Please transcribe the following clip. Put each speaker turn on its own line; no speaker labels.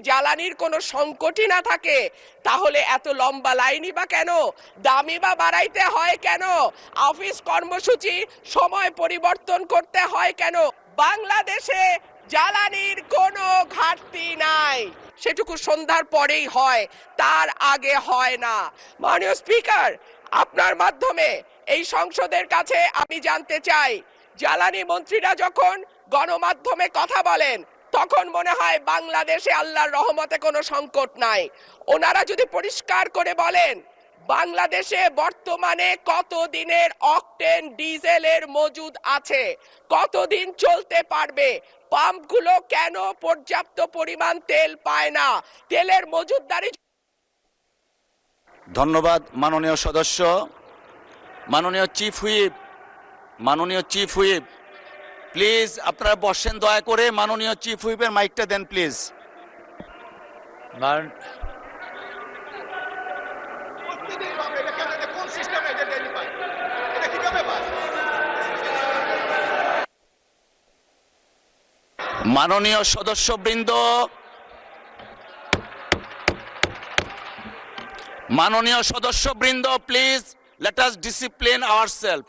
জ্বালানির কোনো সংকটই না থাকে, তাহলে এত লম্বা লাইনই বা কেন, দামই বা বাড়াইতে হয় কেন, অফিস কর্মসূচি সময় পরিবর্তন করতে হয় কেন? বাংলাদেশে জ্বালানির কোনো ঘাটতি নাই, সেটুকু সন্ধ্যার পরেই হয়, তার আগে হয় না। মাননীয় স্পিকার, আপনার মাধ্যমে এই সংসদের কাছে আমি জানতে চাই, জ্বালানি মন্ত্রীরা যখন গণমাধ্যমে কথা বলেন তখন মনে হয় বাংলাদেশে আল্লাহর রহমতে কোনো সংকট নাই। ওনারা যদি পরিষ্কার করে বলেন বাংলাদেশে বর্তমানে কত দিনের অকটেন ডিজেলের মজুদ আছে, কতদিন চলতে পারবে, পাম্পগুলো কেন পর্যাপ্ত পরিমাণ তেল পায় না, তেলের মজুদদারি।
ধন্যবাদ মাননীয় সদস্য। মাননীয় চিফ হুইপ প্লিজ আপনারা বসেন দয়া করে। মাননীয় চিফ হুইপের মাইকটা দেন প্লিজ। মাননীয় সদস্যবৃন্দ, please let us discipline ourselves.